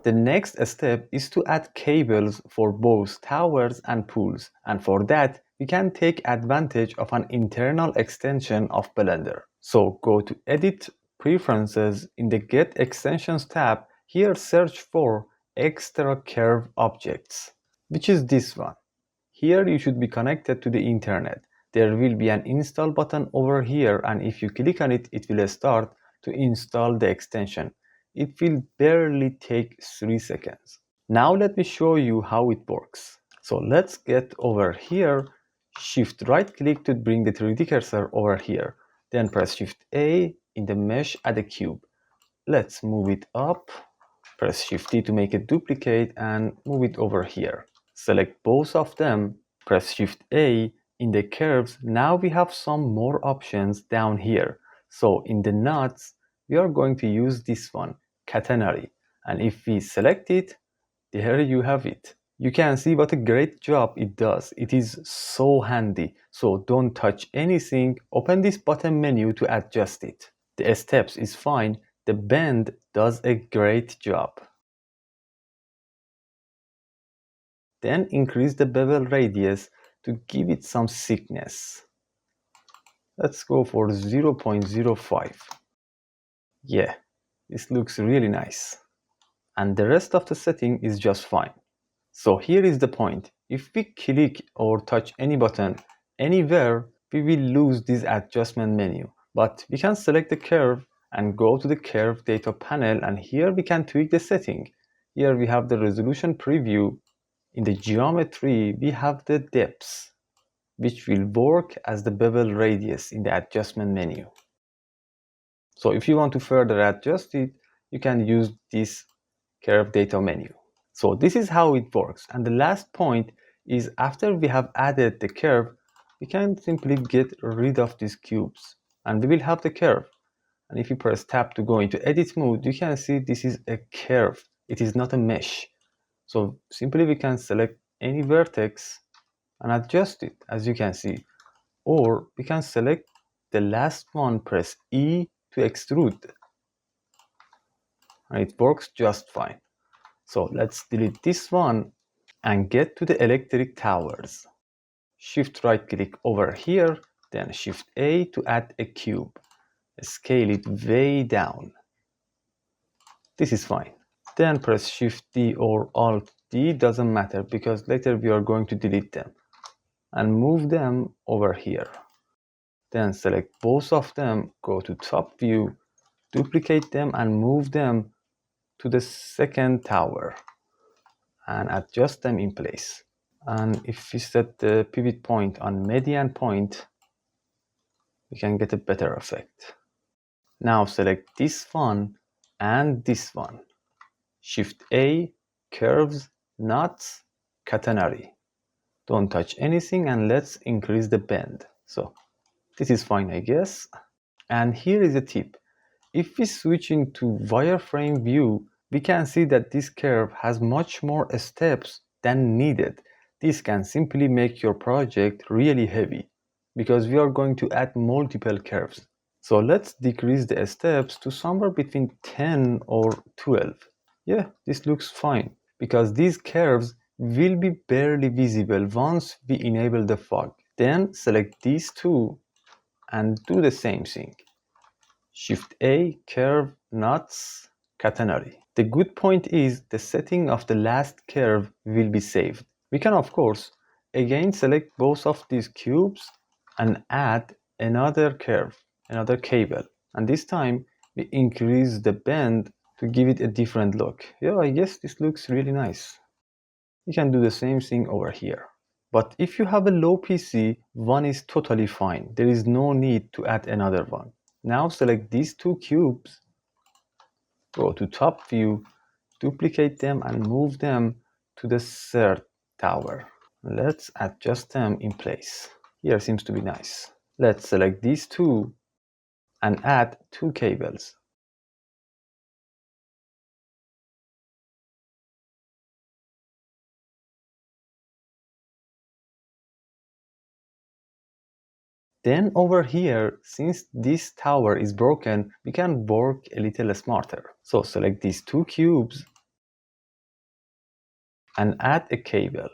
The next step is to add cables for both towers and pools, and for that we can take advantage of an internal extension of Blender. So go to Edit, Preferences. In the Get Extensions tab, here search for Extra Curve Objects, which is this one. Here you should be connected to the internet. There will be an install button over here, and if you click on it, it will start to install the extension. It will barely take 3 seconds. Now let me show you how it works. So let's get over here, shift right click to bring the 3D cursor over here. Then press shift A in the mesh, add a cube. Let's move it up, press shift D to make a duplicate and move it over here. Select both of them, press shift A in the curves. Now we have some more options down here. So in the nuts, we are going to use this one, catenary. And if we select it, there you have it. You can see what a great job it does. It is so handy. So don't touch anything. Open this bottom menu to adjust it. The steps is fine. The bend does a great job. Then increase the bevel radius to give it some thickness. Let's go for 0.05. Yeah, this looks really nice. And the rest of the setting is just fine. So here is the point. If we click or touch any button anywhere, we will lose this adjustment menu. But we can select the curve and go to the curve data panel, and here we can tweak the setting. Here we have the resolution preview. In the geometry, we have the depths, which will work as the bevel radius in the adjustment menu. So if you want to further adjust it, you can use this curve data menu. So this is how it works. And the last point is, after we have added the curve, we can simply get rid of these cubes and we will have the curve. And if you press tab to go into edit mode, you can see this is a curve. It is not a mesh. So simply we can select any vertex and adjust it, as you can see. Or we can select the last one, press E to extrude. And it works just fine. So let's delete this one and get to the electric towers. Shift right click over here, then shift A to add a cube. Scale it way down. This is fine. Then press shift D or alt D, doesn't matter because later we are going to delete them. And move them over here. Then select both of them, go to top view, duplicate them and move them to the second tower and adjust them in place. And if we set the pivot point on median point, we can get a better effect. Now select this one and this one. Shift A, curves, nuts, catenary. Don't touch anything and let's increase the bend. So this is fine, I guess. And here is a tip. If we switch into wireframe view, we can see that this curve has much more steps than needed. This can simply make your project really heavy because we are going to add multiple curves. So let's decrease the steps to somewhere between 10 or 12. Yeah, this looks fine because these curves will be barely visible once we enable the fog. Then select these two and do the same thing. Shift A, curve, nuts, catenary. The good point is the setting of the last curve will be saved. We can of course again select both of these cubes and add another curve, another cable. And this time we increase the bend to give it a different look. Yeah, I guess this looks really nice. You can do the same thing over here. But if you have a low PC, one is totally fine. There is no need to add another one. Now select these two cubes, go to top view, duplicate them and move them to the third tower. Let's adjust them in place. Here seems to be nice. Let's select these two and add two cables. Then over here, since this tower is broken, we can work a little smarter. So select these two cubes, and add a cable.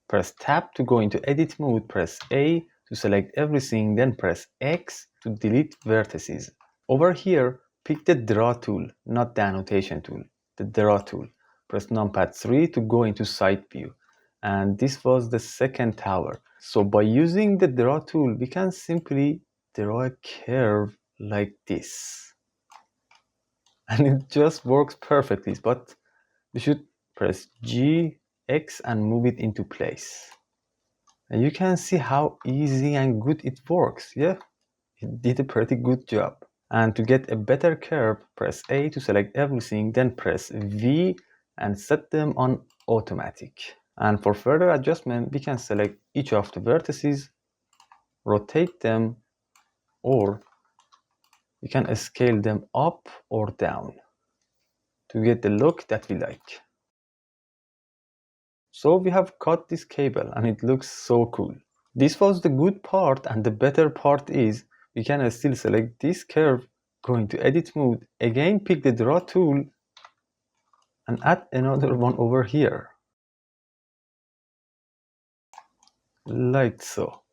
Press Tab to go into edit mode, press A to select everything, then press X to delete vertices. Over here, pick the Draw tool, not the annotation tool, the Draw tool. Press numpad 3 to go into side view. And this was the second tower. So by using the Draw tool, we can simply draw a curve like this. And it just works perfectly, but we should press G, X and move it into place. And you can see how easy and good it works. Yeah, it did a pretty good job. And to get a better curve, press A to select everything, then press V and set them on automatic. And for further adjustment, we can select each of the vertices, rotate them, or we can scale them up or down to get the look that we like. So we have cut this cable and it looks so cool. This was the good part, and the better part is we can still select this curve, go into edit mode, again pick the draw tool and add another one over here. Like so.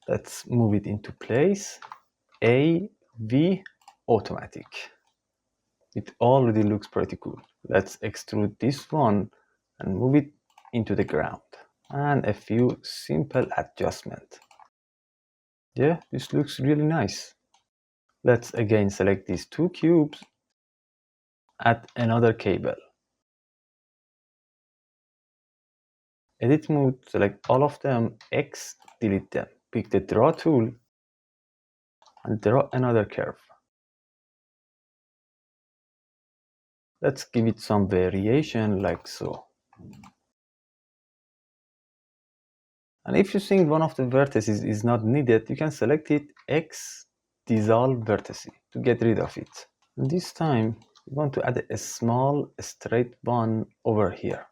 Let's move it into place. A, V, automatic. It already looks pretty cool. Let's extrude this one and move it into the ground. And a few simple adjustments. Yeah, this looks really nice. Let's again select these two cubes, add another cable. Edit mode, select all of them, X, delete them. Pick the draw tool and draw another curve. Let's give it some variation like so. And if you think one of the vertices is not needed, you can select it X, dissolve vertex to get rid of it. And this time, we want to add a small straight one over here.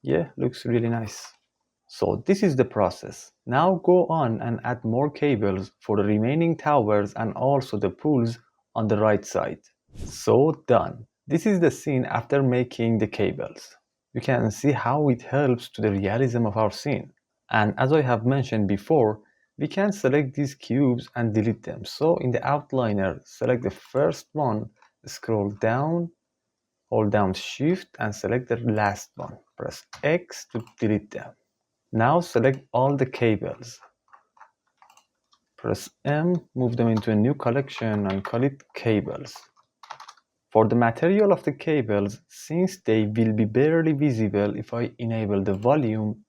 Yeah, looks really nice. So this is the process. Now go on and add more cables for the remaining towers and also the pools on the right side. So done. This is the scene after making the cables. You can see how it helps to the realism of our scene. And as I have mentioned before, we can select these cubes and delete them. So in the outliner, select the first one, scroll down, hold down Shift and select the last one. Press X to delete them. Now select all the cables. Press M, move them into a new collection and call it cables. For the material of the cables, since they will be barely visible if I enable the volume,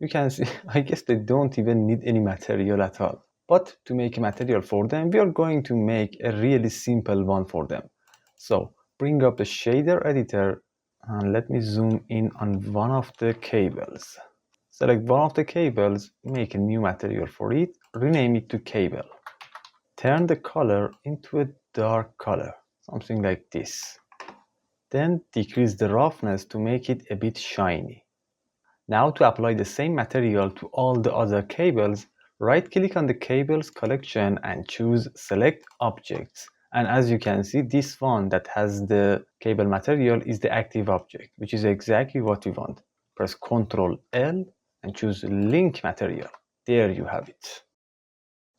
you can see, I guess they don't even need any material at all. But to make a material for them, we are going to make a really simple one for them. So bring up the shader editor and let me zoom in on one of the cables. Select one of the cables, make a new material for it, rename it to cable. Turn the color into a dark color, something like this. Then decrease the roughness to make it a bit shiny. Now to apply the same material to all the other cables, right-click on the cables collection and choose Select Objects. And as you can see, this one that has the cable material is the active object, which is exactly what we want. Press Ctrl L and choose Link Material. There you have it.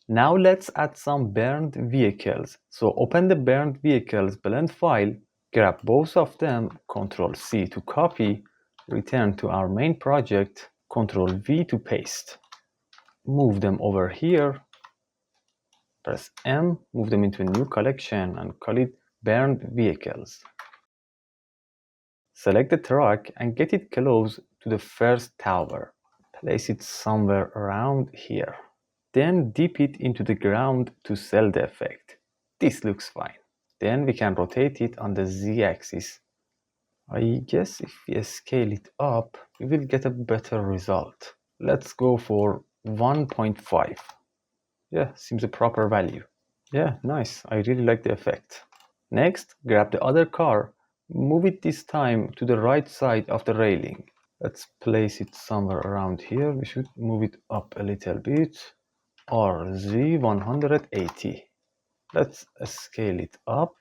Now let's add some burned vehicles. So open the burned vehicles blend file, grab both of them, Ctrl C to copy, return to our main project, Ctrl V to paste. Move them over here, press M, move them into a new collection and call it burned vehicles. Select the truck and get it close to the first tower. Place it somewhere around here. Then dip it into the ground to sell the effect. This looks fine. Then we can rotate it on the Z-axis. I guess if we scale it up, we will get a better result. Let's go for 1.5. Yeah, seems a proper value. Yeah, nice. I really like the effect. Next, grab the other car, move it this time to the right side of the railing. Let's place it somewhere around here. We should move it up a little bit. RZ180. Let's scale it up.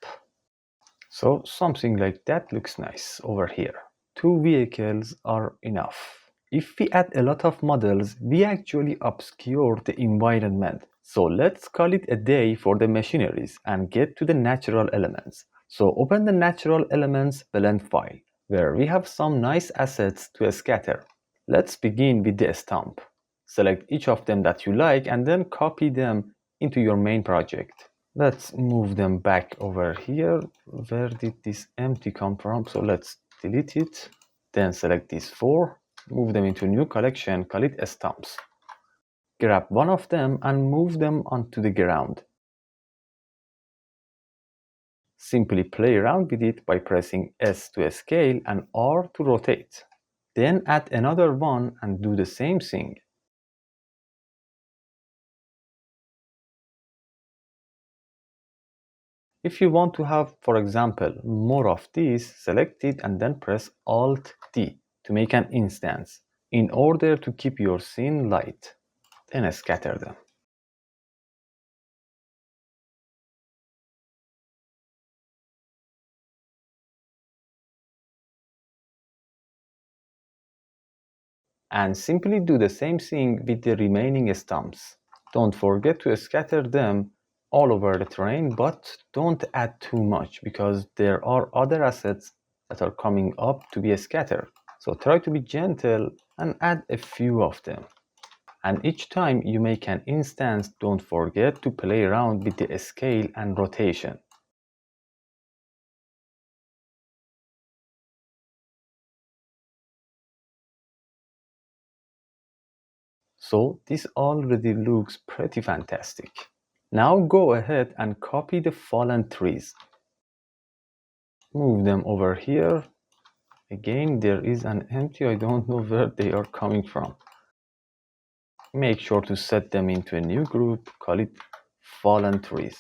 So something like that looks nice over here. 2 vehicles are enough. If we add a lot of models, we actually obscure the environment. So let's call it a day for the machineries and get to the natural elements. So open the natural elements blend file, where we have some nice assets to scatter. Let's begin with the stump. Select each of them that you like and then copy them into your main project. Let's move them back over here. Where did this empty come from? So let's delete it. Then select these 4, move them into a new collection, call it Stumps. Grab one of them and move them onto the ground. Simply play around with it by pressing S to scale and R to rotate. Then add another one and do the same thing. If you want to have, for example, more of these, select it and then press Alt-D to make an instance in order to keep your scene light. Then scatter them. And simply do the same thing with the remaining stumps. Don't forget to scatter them all over the terrain, but don't add too much because there are other assets that are coming up to be scattered. So try to be gentle and add a few of them. And each time you make an instance, don't forget to play around with the scale and rotation. So this already looks pretty fantastic. Now go ahead and copy the fallen trees. Move them over here. Again, there is an empty, I don't know where they are coming from. Make sure to set them into a new group, call it fallen trees.